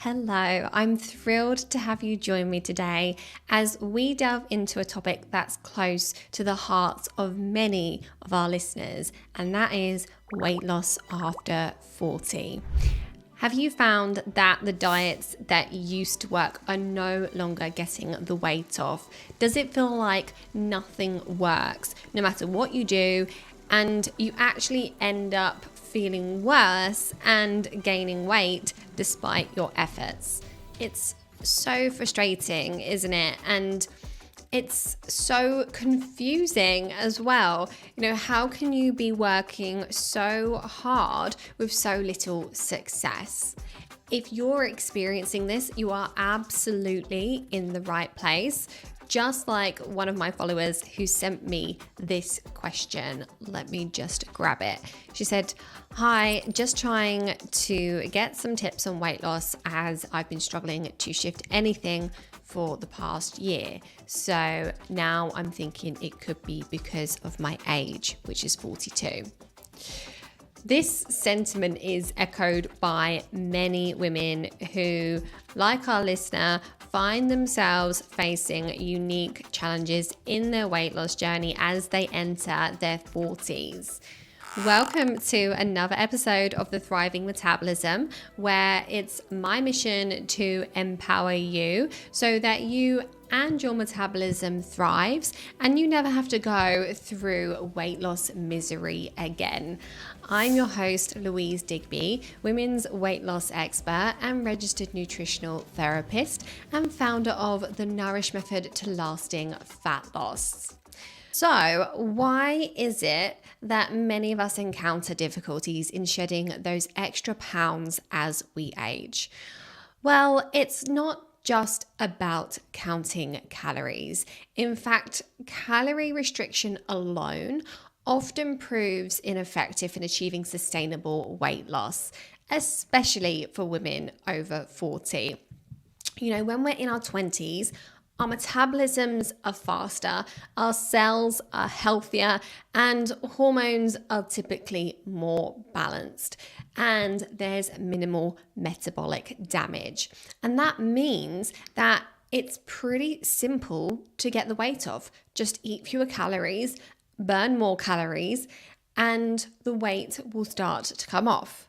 Hello, I'm thrilled to have you join me today as we delve into a topic that's close to the hearts of many of our listeners, and that is weight loss after 40. Have you found that the diets that used to work are no longer getting the weight off? Does it feel like nothing works no matter what you do, and you actually end up feeling worse and gaining weight despite your efforts? It's so frustrating, isn't it? And it's so confusing as well. How can you be working so hard with so little success? If you're experiencing this, you are absolutely in the right place. Just like one of my followers who sent me this question. Let me just grab it. She said, "Hi, just trying to get some tips on weight loss as I've been struggling to shift anything for the past year. So now I'm thinking it could be because of my age, which is 42. This sentiment is echoed by many women who, like our listener, find themselves facing unique challenges in their weight loss journey as they enter their 40s. Welcome to another episode of the Thriving Metabolism, where it's my mission to empower you so that you and your metabolism thrives and you never have to go through weight loss misery again. I'm your host, Louise Digby, women's weight loss expert and registered nutritional therapist and founder of the Nourish Method to lasting fat loss. So, why is it that many of us encounter difficulties in shedding those extra pounds as we age? Well, it's not just about counting calories. In fact, calorie restriction alone often proves ineffective in achieving sustainable weight loss, especially for women over 40. When we're in our 20s, our metabolisms are faster, our cells are healthier, and hormones are typically more balanced. And there's minimal metabolic damage. And that means that it's pretty simple to get the weight off. Just eat fewer calories, burn more calories, and the weight will start to come off.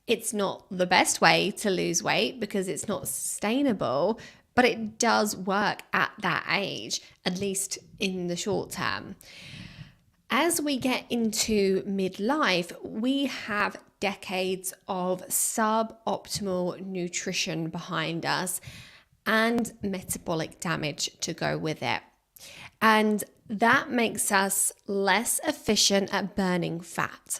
It's not the best way to lose weight because it's not sustainable, but it does work at that age, at least in the short term. As we get into midlife, we have decades of suboptimal nutrition behind us and metabolic damage to go with it. And that makes us less efficient at burning fat.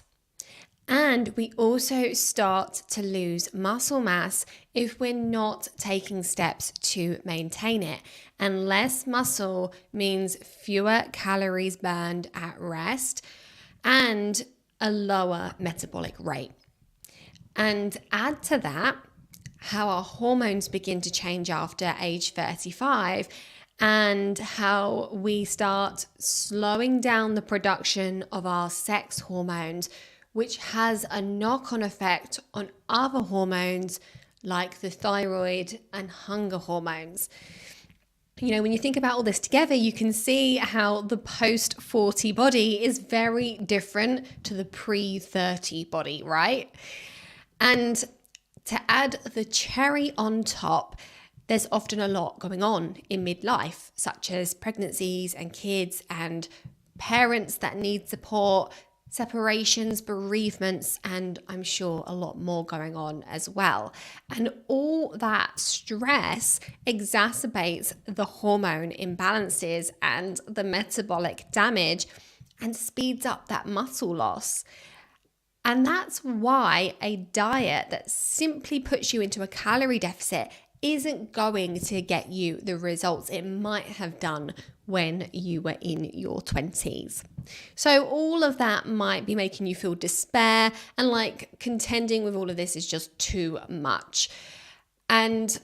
And we also start to lose muscle mass if we're not taking steps to maintain it. And less muscle means fewer calories burned at rest and a lower metabolic rate. And add to that how our hormones begin to change after age 35 and how we start slowing down the production of our sex hormones, which has a knock-on effect on other hormones like the thyroid and hunger hormones. When you think about all this together, you can see how the post-40 body is very different to the pre-30 body, right? And to add the cherry on top, there's often a lot going on in midlife, such as pregnancies and kids and parents that need support, separations, bereavements, and I'm sure a lot more going on as well. And all that stress exacerbates the hormone imbalances and the metabolic damage and speeds up that muscle loss. And that's why a diet that simply puts you into a calorie deficit isn't going to get you the results it might have done when you were in your 20s. So all of that might be making you feel despair and like contending with all of this is just too much. And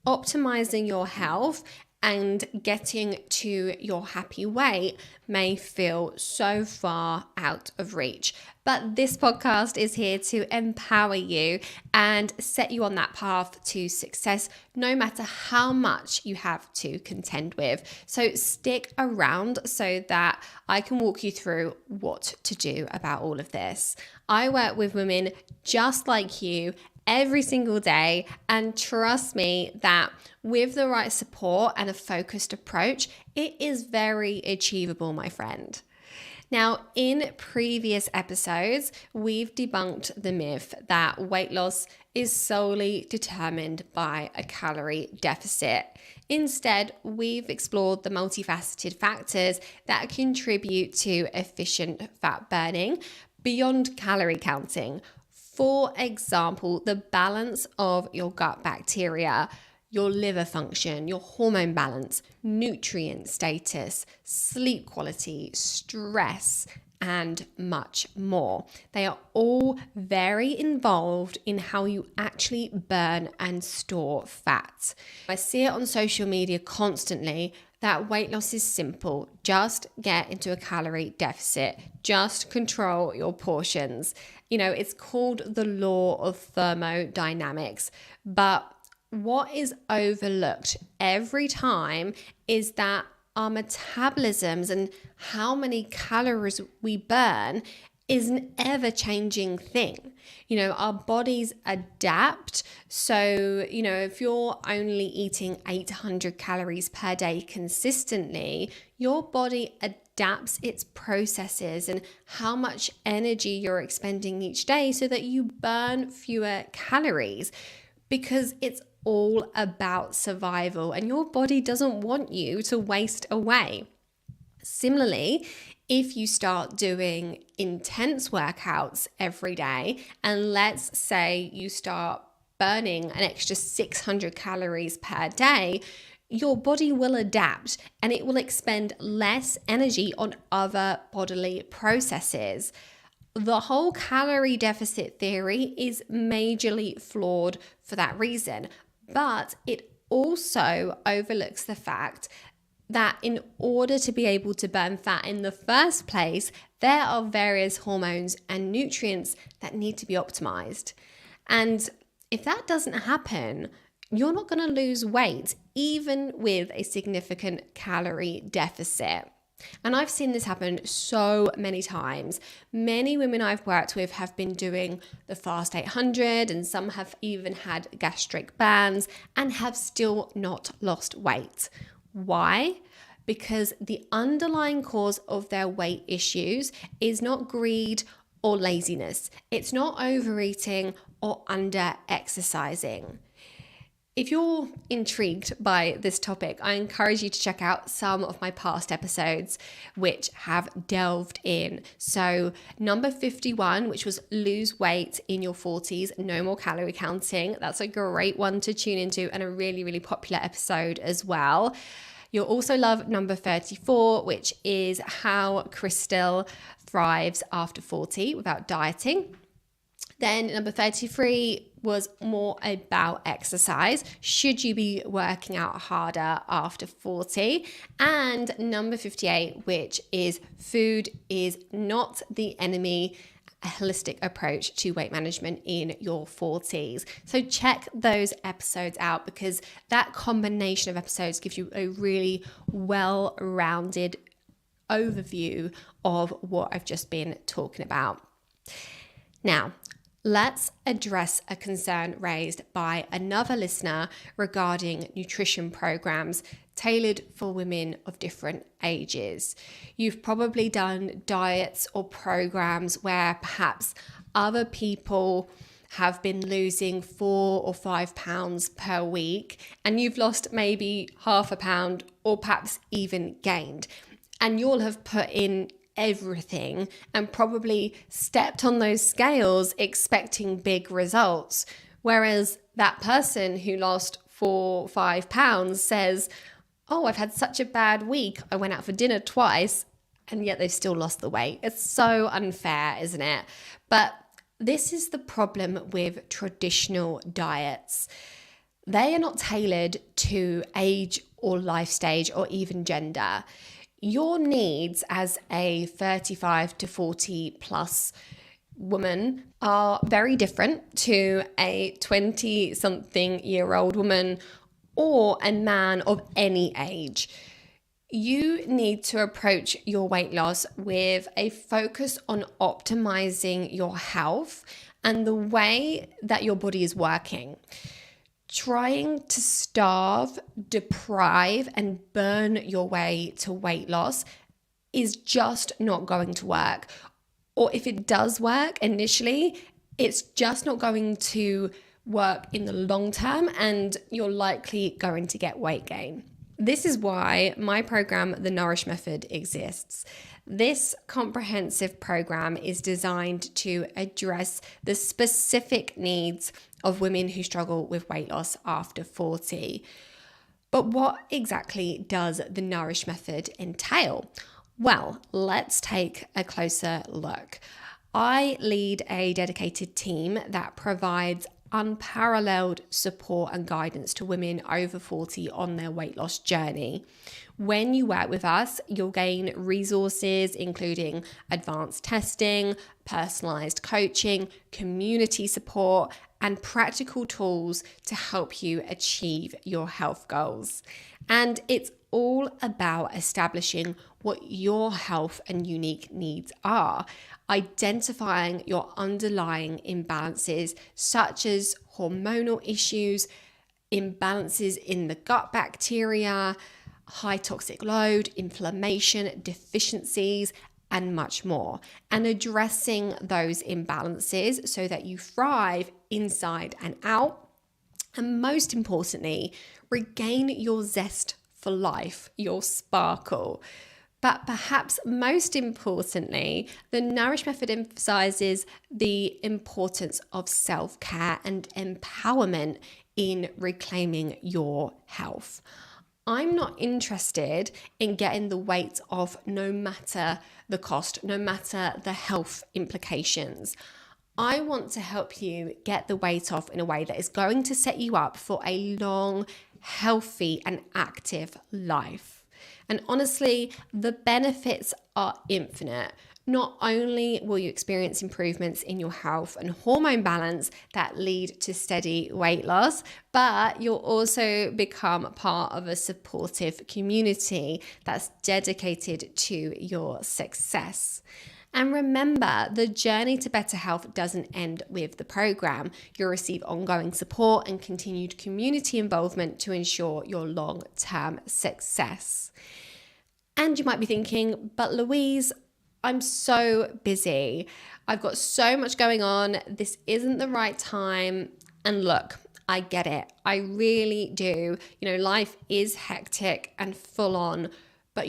optimizing your health and getting to your happy weight may feel so far out of reach. But this podcast is here to empower you and set you on that path to success, no matter how much you have to contend with. So stick around so that I can walk you through what to do about all of this. I work with women just like you every single day, and trust me that with the right support and a focused approach, it is very achievable, my friend. Now, in previous episodes, we've debunked the myth that weight loss is solely determined by a calorie deficit. Instead, we've explored the multifaceted factors that contribute to efficient fat burning beyond calorie counting. For example, the balance of your gut bacteria, your liver function, your hormone balance, nutrient status, sleep quality, stress, and much more. They are all very involved in how you actually burn and store fat. I see it on social media constantly that weight loss is simple. Just get into a calorie deficit. Just control your portions. You know, it's called the law of thermodynamics. But what is overlooked every time is that our metabolisms and how many calories we burn is an ever-changing thing. You know, our bodies adapt. So, you know, if you're only eating 800 calories per day consistently, your body adapts its processes and how much energy you're expending each day so that you burn fewer calories, because it's all about survival and your body doesn't want you to waste away. Similarly, if you start doing intense workouts every day, and let's say you start burning an extra 600 calories per day, your body will adapt and it will expend less energy on other bodily processes. The whole calorie deficit theory is majorly flawed for that reason, but it also overlooks the fact that in order to be able to burn fat in the first place, there are various hormones and nutrients that need to be optimized. And if that doesn't happen, you're not going to lose weight, even with a significant calorie deficit. And I've seen this happen so many times. Many women I've worked with have been doing the Fast 800, and some have even had gastric bands and have still not lost weight. Why? Because the underlying cause of their weight issues is not greed or laziness. It's not overeating or under exercising. If you're intrigued by this topic, I encourage you to check out some of my past episodes which have delved in. So number 51, which was lose weight in your 40s, no more calorie counting. That's a great one to tune into and a really, really popular episode as well. You'll also love number 34, which is how Crystal thrives after 40 without dieting. Then number 33 was more about exercise. Should you be working out harder after 40? And number 58, which is food is not the enemy, a holistic approach to weight management in your 40s. So check those episodes out, because that combination of episodes gives you a really well-rounded overview of what I've just been talking about. Now, let's address a concern raised by another listener regarding nutrition programs tailored for women of different ages. You've probably done diets or programs where perhaps other people have been losing 4 or 5 pounds per week, and you've lost maybe half a pound or perhaps even gained. And you'll have put in everything and probably stepped on those scales expecting big results. Whereas that person who lost 4 or 5 pounds says, oh, I've had such a bad week. I went out for dinner twice, and yet they've still lost the weight. It's so unfair, isn't it? But this is the problem with traditional diets. they are not tailored to age or life stage or even gender. Your needs as a 35 to 40 plus woman are very different to a 20-something-year-old woman or a man of any age. You need to approach your weight loss with a focus on optimizing your health and the way that your body is working. Trying to starve, deprive, and burn your way to weight loss is just not going to work. Or if it does work initially, it's just not going to work in the long term, and you're likely going to get weight gain. This is why my program, the Nourish Method, exists. This comprehensive program is designed to address the specific needs of women who struggle with weight loss after 40. But what exactly does the Nourish Method entail? Well, let's take a closer look. I lead a dedicated team that provides unparalleled support and guidance to women over 40 on their weight loss journey. When you work with us, you'll gain resources including advanced testing, personalized coaching, community support, and practical tools to help you achieve your health goals. And it's all about establishing what your health and unique needs are, identifying your underlying imbalances, such as hormonal issues, imbalances in the gut bacteria, high toxic load, inflammation, deficiencies, and much more, and addressing those imbalances so that you thrive inside and out. And most importantly, regain your zest for life, your sparkle. But perhaps most importantly, the Nourish Method emphasizes the importance of self-care and empowerment in reclaiming your health. I'm not interested in getting the weight off no matter the cost, no matter the health implications. I want to help you get the weight off in a way that is going to set you up for a long, healthy, and active life. And honestly, the benefits are infinite. Not only will you experience improvements in your health and hormone balance that lead to steady weight loss, but you'll also become part of a supportive community that's dedicated to your success. And remember, the journey to better health doesn't end with the program. You'll receive ongoing support and continued community involvement to ensure your long-term success. And you might be thinking, but Louise, I'm so busy. I've got so much going on. This isn't the right time. And look, I get it. I really do. Life is hectic and full on, but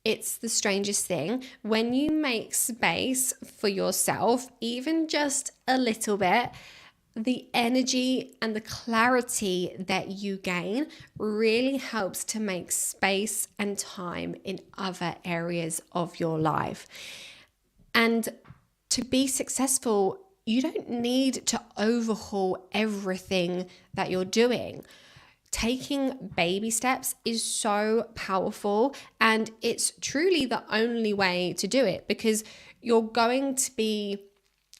it's the strangest thing. When you make space for yourself, even just a little bit, the energy and the clarity that you gain really helps to make space and time in other areas of your life. And to be successful, you don't need to overhaul everything that you're doing. Taking baby steps is so powerful, and it's truly the only way to do it, because you're going to be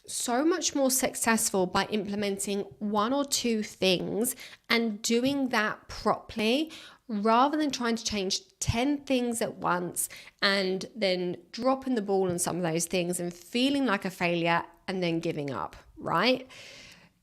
so much more successful by implementing one or two things and doing that properly, rather than trying to change 10 things at once and then dropping the ball on some of those things and feeling like a failure and then giving up, right?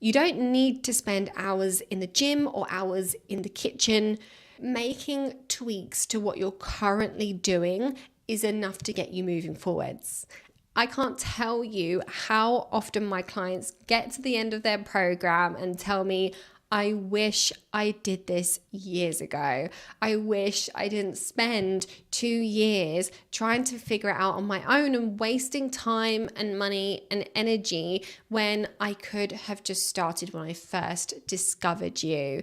You don't need to spend hours in the gym or hours in the kitchen. Making tweaks to what you're currently doing is enough to get you moving forwards. I can't tell you how often my clients get to the end of their program and tell me, I wish I did this years ago. I wish I didn't spend 2 years trying to figure it out on my own and wasting time and money and energy when I could have just started when I first discovered you.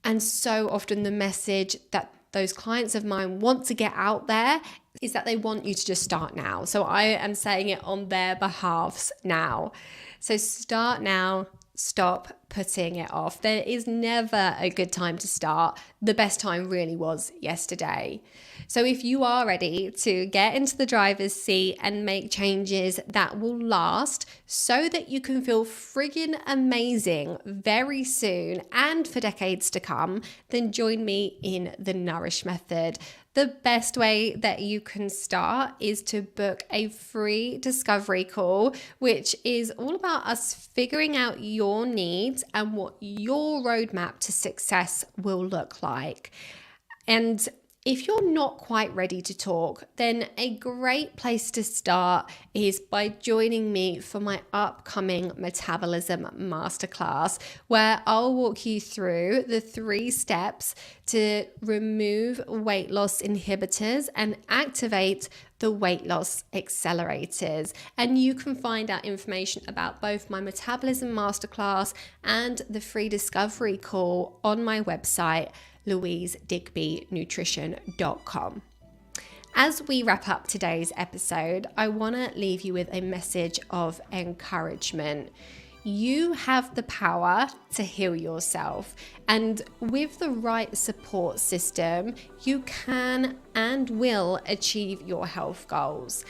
And so often the message that those clients of mine want to get out there is that they want you to just start now. So I am saying it on their behalves now. So start now, stop putting it off. There is never a good time to start. The best time really was yesterday. So if you are ready to get into the driver's seat and make changes that will last so that you can feel friggin' amazing very soon and for decades to come, then join me in the Nourish Method. The best way that you can start is to book a free discovery call, which is all about us figuring out your needs and what your roadmap to success will look like. And if you're not quite ready to talk, then a great place to start is by joining me for my upcoming Metabolism Masterclass, where I'll walk you through the 3 steps to remove weight loss inhibitors and activate the weight loss accelerators. And you can find out information about both my Metabolism Masterclass and the free discovery call on my website, louisedigbynutrition.com. As we wrap up today's episode, I want to leave you with a message of encouragement. You have the power to heal yourself, and with the right support system, you can and will achieve your health goals.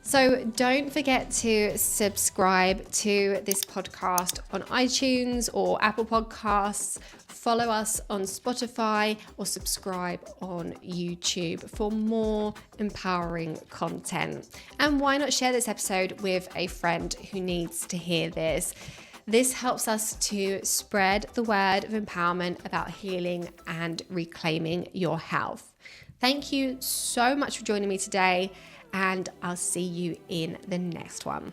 So don't forget to subscribe to this podcast on iTunes or Apple Podcasts. Follow us on Spotify or subscribe on YouTube for more empowering content. And why not share this episode with a friend who needs to hear this? This helps us to spread the word of empowerment about healing and reclaiming your health. Thank you so much for joining me today, and I'll see you in the next one.